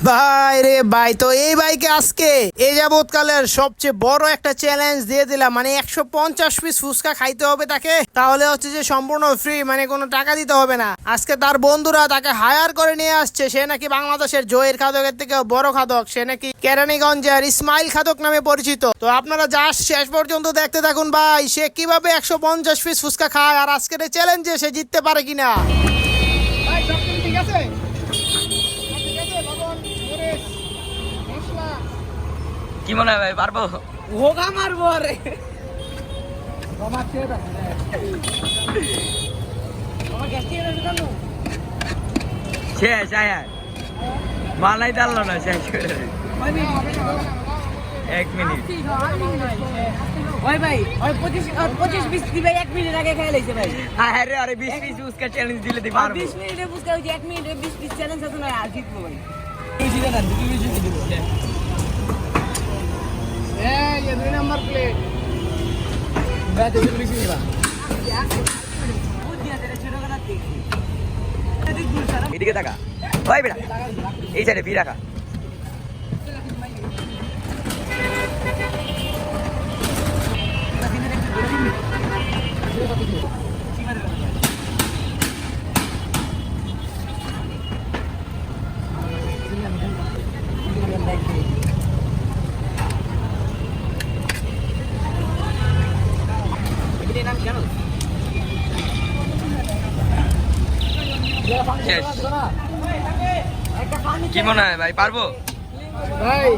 ভাই রে ভাই, তো এই ভাইকে আজকে এ যাবৎকালের সবচেয়ে বড় একটা চ্যালেঞ্জ দিয়ে দিলাম। মানে 150 পিস ফুচকা খাইতে হবে তাকে, তাহলে হচ্ছে যে সম্পূর্ণ ফ্রি, মানে কোনো টাকা দিতে হবে না। আজকে তার বন্ধুরা তাকে হায়ার করে নিয়ে আসছে। সে নাকি বাংলাদেশের জয়ের খাদকের থেকে বড় খাদক। সে নাকি কেরানীগঞ্জের ইসমাইল খাদক নামে পরিচিত। তো আপনারা জাস্ট শেষ পর্যন্ত দেখতে থাকুন ভাই, সে কিভাবে 150 পিস ফুচকা খায় আর আজকের এই চ্যালেঞ্জে সে জিততে পারে কিনা। ভাই সব ঠিক আছে? কি মনে হয় ভাই, পারবো? হোগা মারবো রে। শেষ আয়ার মালাই ডাললো না, শেষ করে দে। 1 মিনিট। ওই ভাই ওই 25 20 দিবে 1 মিনিট আগে খেয়ে লাইছে ভাই। হ্যাঁ রে, আরে 20 পিস উসকা চ্যালেঞ্জ দিলে দি পারবো। 20 মিনিটে বুঝতে হইছে 1 মিনিটে 20 পিস চ্যালেঞ্জ আছে না, আর জিতবো ভাই। তুই জিতে না, তুই জিতে দিব। ये 2 नंबर प्लेट ভাই তুই বেশি নিবা। এদিকে তাকা ভাই, বেটা এই সাইডে বি রাখা। শেষ। কি মনে হয় ভাই, পারবো? ভাই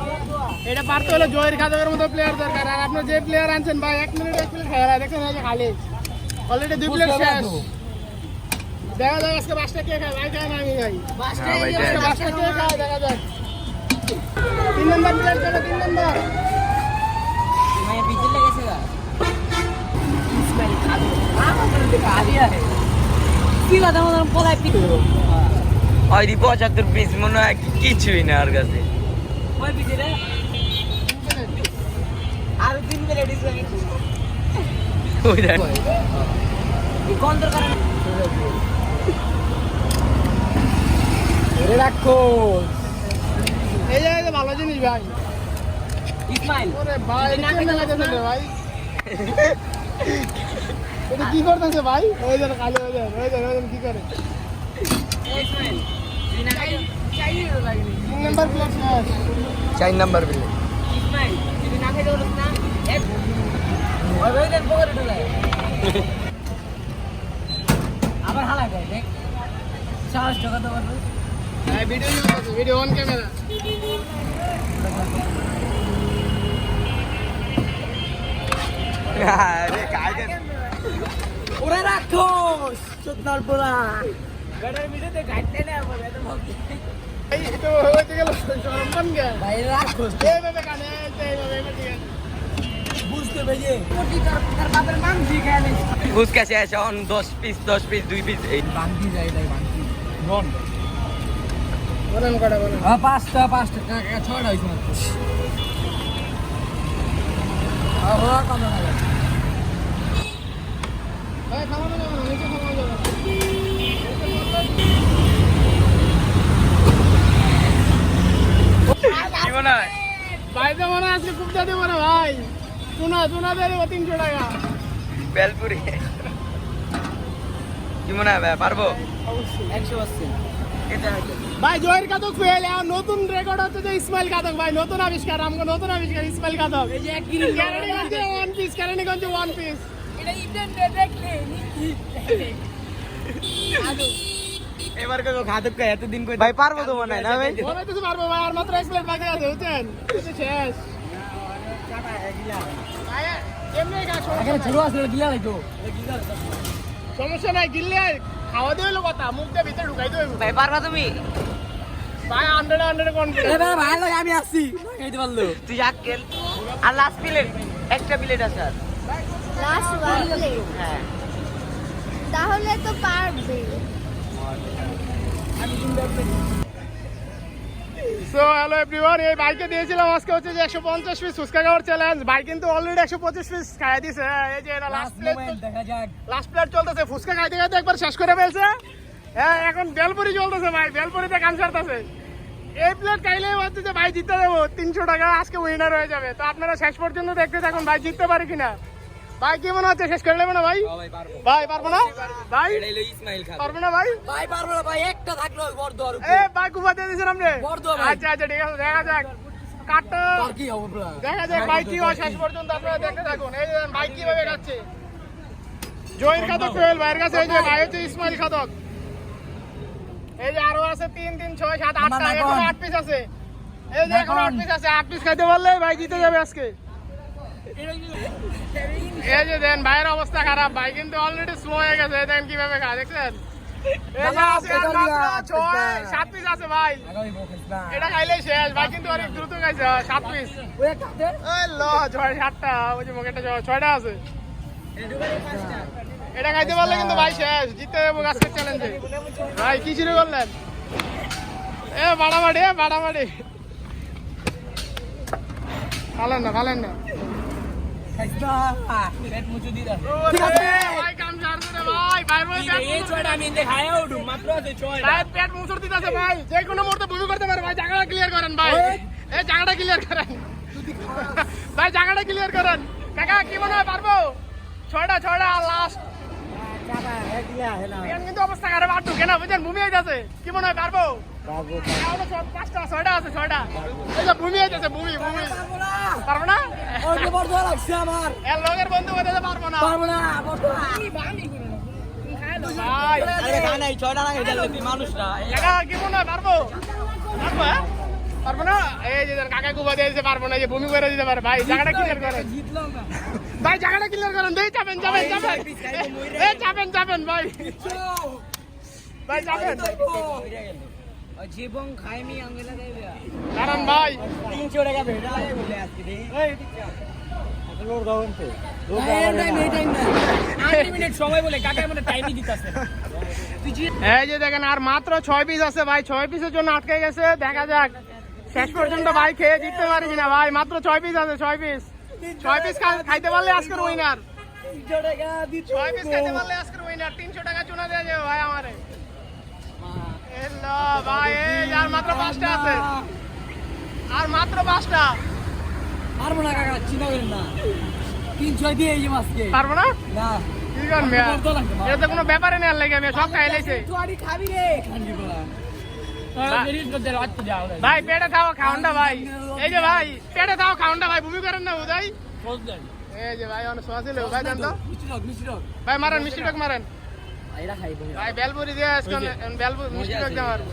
এটা পারতে হলে জয়ের খাদকের মতো প্লেয়ার দরকার। আর আপনি যে প্লেয়ার আনছেন ভাই 1 মিনিট 1 প্লেট খেলা দেখেন, এই যে খালি অলরেডি 2 প্লেট শেষ। দেখা যাক আজকে বাসটা কে খায়, ভাই খায় না আমি খাই। হ্যাঁ ভাই, আজকে বাসটা কে খায় দেখা যাক। 3 নাম্বার প্লেট চলো, 3 নাম্বার। मैं पीछे लगे से इस्माइल खादो আমার করে দেখা আদিয়া है কি কথা মনে পলাই পিক ওই দি 75 পিস মনে হয় কিছুই না আর কাছে। ওই পিছে রে আর 3 মিনিট রেডি হয়ে গেছে ওই দেখ এই কন্ট্রোল করে ধরে রাখো। এই যে ভালো জিনিস ভাই ইসমাইল ওরে ভাই না খেতে লাগেছে রে ভাই। এটা কি করতেছে ভাই? ওই যে খালি ওই যে কি করে? ইসমাইল তুই না খাই চাই লাগনি 3 নাম্বার প্লেট শেষ। 4 নাম্বার বিলে। ইসমাইল তুই না খাই দৌড়ছ না এক ওই দেন পকেটে ঢুকায় আবার হালা যায় দেখ সাহস ঢোকাতে পারবো। ভাই ভিডিও অন ক্যামেরা। আরে কাজে ওরে রাখোস চোদনার পোলা গাড়ির ভিতরে গাইতে না বলে এত ভাবছি এই তো হইতে গেল শরম বন গয়া। ভাই রাখোস এই ভাবে কানে এইভাবে ঠিক বুঝতে পেরে কোটি তার বাপের নাম জি খেলে উসকা শেষ। এখন 10 পিস 2 পিস এই বান্দি যায় তাই বান্দি রন বলেন কটা বলেন। হ্যাঁ পাঁচটা ছয়টা হয়েছে মাত্র হওয়া কম হবে ভাই খাওয়া না যাবে, নিচে খাওয়া যাবে। কি মনে হয়? ভাই তো মনে হয় আজকে খুব দাদি মনে ভাই। চুনা দিয়ে দেবো 300 টাকা। বেলপুরি। কি মনে হয় ভাই, পারবো? 100%। ভাই জয়ের কাদক ফেল, এখন নতুন রেকর্ড হচ্ছে যে ইসমাইল কাদক ভাই, নতুন আবিষ্কার। আমাকে নতুন আবিষ্কার ইসমাইল কাদক। এই যে 1 কিলো কেরানীগঞ্জে 1 পিস, কেরানীগঞ্জে 1 পিস। এটা ইভেন্ট দেখলে এবার কো খাদক কা এতদিন কই ভাই, পারবো তো মনে হয় না ভাই? মনে হচ্ছে পারবো ভাই, আর মাত্র 1 প্লেট বাকি আছে বুঝছেন, এটা শেষ। ভাই এমনি খা, এখানে ছোট আছে গিলা লাগতো সমস্যা নাই, গিললে খাওয়া দিয়ে হলো কথা, মুখ দিয়ে ভিতরে ঢুকাই দেবো ভাই পারবা তুমি? ভাই 100 কনফিডেন্স। এ ভাই ভালো আমি আসছি খাইতে পারলো তুই আক্কেল। আর লাস্ট প্লেট, একটা প্লেট আছে আর। লাস্ট ওয়ান প্লেট হ্যাঁ তাহলে তো পারবে। সো হ্যালো এভরিওয়ান, এই বাইকে দিয়েছিলাম আজকে হচ্ছে যে 150 পিস ফুচকা খাওয়ার চ্যালেঞ্জ। ভাই কিন্তু অলরেডি 125 পিস খাইয়ে দিয়েছে। এই যে এটা লাস্ট প্লেট, দেখা যাক লাস্ট প্লেট চলতেছে। ফুচকা খাইতে খাইতে একবার শেষ করে ফেলছে। হ্যাঁ এখন বেলপুরি চলতেছে ভাই, বেলপুরিতে কান ছাড়তেছে। এই প্লেট খাইলে বলছে যে ভাই জিতে দেবো 300 টাকা আজকে উইনার হয়ে যাবে। তো আপনারা শেষ পর্যন্ত দেখতে থাকুন ভাই জিততে পারে কিনা। ভাই কি মনে হচ্ছে শেষ করে নেবে না ভাই? ভাই পারবো না ভাই, পারবো না ভাই, ভাই পারবো না ভাই, একটা থাকলো বড় দর এ ভাই কুপা দিয়ে দিয়েছেন আপনি। আচ্ছা আচ্ছা ঠিক আছে, দেখা যাক কাটটা, কি হবে বড় দেখা যাক ভাই কি হয় শেষ পর্যন্ত। আপনারা দেখতে থাকুন। এই যে ভাই কিভাবে খাচ্ছে। জয়ের খাদক সোহেল ভাইয়ের কাছে, এই যে ভাই হচ্ছে ইসমাইল খাদক। এই যে আরো আছে 3 3 6 7 8টা, এখন 8 পিস আছে। এই যে এখন 8 পিস আছে, 8 পিস খাইতে পারলে ভাই জিতে যাবে আজকে। এই যে দেন ভাইয়ের অবস্থা খারাপ, ভাই কিন্তু অলরেডি স্লো হয়ে গেছে। দেখেন কিভাবে খায়, দেখছেন? এই যে আছে আর মাত্র 6 7 পিস আছে ভাই, এটা খাইলেই শেষ। ভাই কিন্তু অনেক দ্রুত খাইছে 7 পিস। ওই কাটে এই ল 6 7টা, ওই যে মকেটা 6টা আছে। এটা খাইতে পারলে কিন্তু ভাই শেষ, জিতে যাবো আজকের চ্যালেঞ্জে। ভাই কি শুরু করলেন? এ বাড়াবাড়ি, বাড়াবাড়ি ফালেন না, ফালেন না। খাইছা পেট মুচু দি দাও। ঠিক আছে ভাই, কাম ছাড়ছে রে ভাই। ভাই বল এই ছয়টা আমি ইন্দে খায়া উঠু, মাত্র আছে ছয়টা। ভাই পেট মুছর দিতেছে ভাই, যে কোনো মুহূর্তে বমি করতে পারে ভাই। জায়গাটা ক্লিয়ার করেন ভাই, এই জায়গাটা ক্লিয়ার করেন ভাই, জায়গাটা ক্লিয়ার করেন। কাকা কি মনে হয় পারবো? 6টা লাস্ট। কিন্তু অবস্থা খারাপ, আর ঢুকে না বুঝছেন, ভূমি হয়ে যাচ্ছে। কি মনে হয় পারবো? 5টা 6টা আছে, 6টা। এই যে ভূমি হয়ে যাচ্ছে, ভূমি ভূমি। পারবো না? ওই যে বড় দর লাগছে আমার। এর লগের বন্ধু হয়ে যাচ্ছে, পারবো না পারবো না, বড় দর। আমি বামি করে না। তুমি খায় দাও ভাই। আরে খায় নাই, ছয়টা লাগে দিলে তুই মানুষরা। কাকা কি মনে হয় পারবো? পারবো হ্যাঁ? পারবো না? এই যে কাকা গুবা দিয়ে দিতে পারবো না, এই যে ভূমি করে দিতে পারে ভাই। জায়গাটা ক্লিয়ার করেন জিতলাম না। ভাই, জায়গাটা ক্লিয়ার করেন। দেই যাবেন যাবেন যাবেন, এই যাবেন যাবেন ভাই, ভাই যাবেন। ওই জীবন খাইমি আঙ্গেলা দেবে। কারণ ভাই 300 টাকা ভেড়া লাগে বলে আজকে দেই। এই লোড দাও এনতে। এই টাইম না। 8 মিনিট সময় বলে কাকা মানে টাইমই দিতাছে না। তুই এই যে দেখেন আর মাত্র 6 পিস আছে ভাই, 6 পিসের জন্য আটকে গেছে। দেখা যাক শেষ পর্যন্ত ভাই খেয়ে জিততে পারি কিনা। ভাই মাত্র 6 পিস আছে, 6 পিস খাইতে পারলে আজকের উইনার। 300 টাকা দিছো। 6 পিস খাইতে পারলে আজকের উইনার। 300 টাকা চুনা দেওয়া যাবে ভাই আমারে। এলো ভাই, এই আর মাত্র 5টা আছে, আর মাত্র 5টা। পারবো না কাকা, চিন্তা করেন না। 300 দিয়ে এই যে মাছকে। পারবো না? না। কি করবেন মিয়া? এটা তো কোনো ব্যাপারে নেই, লাগে আমি সব খাই লাইছে। তুই আড়ি খাবি রে। খাবি বলা। ভাই পেটে খাও খাওনটা ভাই। এই যে ভাই পেটে খাও খাওনটা ভাই, ভূমি করেন না উদয়। এই যে ভাই অনেক সোয়া ছিল ভাই, জান তো ভাই, মারেন মিষ্টি টক মারেন ভাই, বেলপুরি দিয়ে আজকে বেলপুরি মিষ্টি টক দিয়ে মারবো।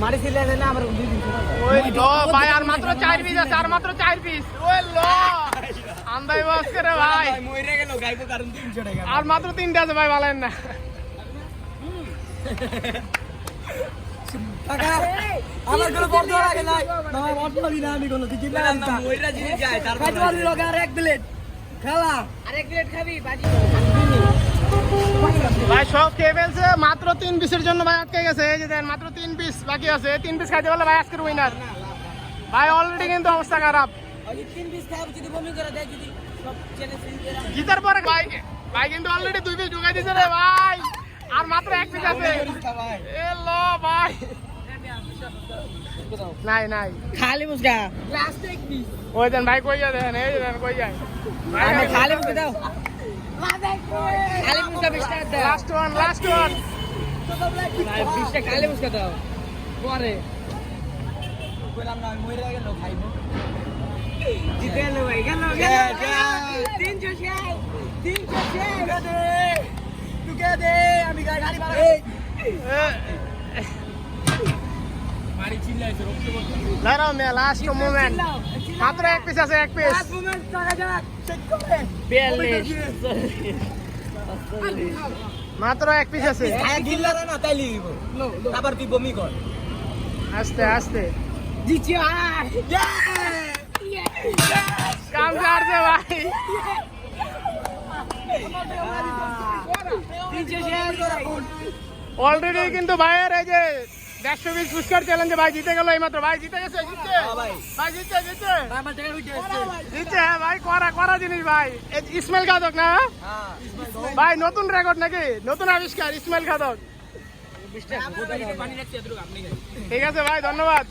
মারি ছিলে না আমার 2 দিন। ওই লো ভাই, আর মাত্র 4 পিস আছে, আর মাত্র 4 পিস। ওই লো আন্দাই বাস করে ভাই, মইরা গেল গাইবো কারণ 300 টাকা। আর মাত্র 3টা আছে ভাই, ভালেন না কাকা আমার কোনো বড় দর লাগে নাই। না বড় দরই না, আমি কোনো দিন না মইরা জিনি যায় তার কাজ বলি লগে আর এক প্লেট খেলা, আর এক প্লেট খাবি বাজি ভাই। সব খেয়ে ফেলছে, মাত্র 3 পিসের জন্য ভাই আটকে গেছে। এই যে দেন মাত্র 3 পিস বাকি আছে, 3 পিস খাইতে পারলে ভাই আজকের উইনার। ভাই অলরেডি কিন্তু অবস্থা খারাপ। ওই 3 পিস খাবো, যদি বমি করে দেয়, যদি সব চ্যালেঞ্জ ফেল জিতার পরে ভাই ভাই কিন্তু অলরেডি 2 পিস ঢুকাই দিয়েছে রে ভাই, আর মাত্র 1 পিস আছে। এ লো ভাই, নাই নাই খালি মুসকা লাস্ট এক পিস। ওই দেন ভাই কই যায়, দেন এই দেন কই যায় ভাই, আমি খালি মুসকা দাও। খালি মুসকা 20 টাকা দাও। লাস্ট ওয়ান ভাই 20 টাকা খালি মুসকা দাও পরে কইলাম না, মইরা গেল খাইবো। জিতে গেল ভাই, গেল 300 শেয়ার 300 শেয়ার দে টুকে দে। আমি গাড়ি ভাড়া মারি চিল্লাইছে রক্ত বলতে। দাঁড়াও মে, লাস্ট মোমেন্ট, মাত্র 1 পিস আছে, 1 পিস। লাস্ট মোমেন্ট টাকা যাক চেক করে 42 মাত্র 1 পিস আছে। খায় গিল্লা না তাইলি দিব আবার তুই বমি কর। আস্তে আস্তে জিতি আয় কাম ছাড়ছে ভাই। 300 শেয়ার করা অলরেডি কিন্তু ভাইয়ের এই যে 150 পিস পুরস্কার চ্যালেঞ্জে ভাই জিতে গেল এইমাত্র। ভাই জিতে গেছে, জিতছে ভাই, জিতছে জিতছে আমার টাকা উঠে আসছে। জিতছে হ্যাঁ ভাই, করা জিনিস ভাই। ইসমাইল খাদক না হ্যাঁ ভাই, নতুন রেকর্ড নাকি, নতুন আবিষ্কার ইসমাইল খাদক। 20 টাকা পানি রাখছি এতটুকু আপনি খাই ঠিক আছে ভাই, ধন্যবাদ।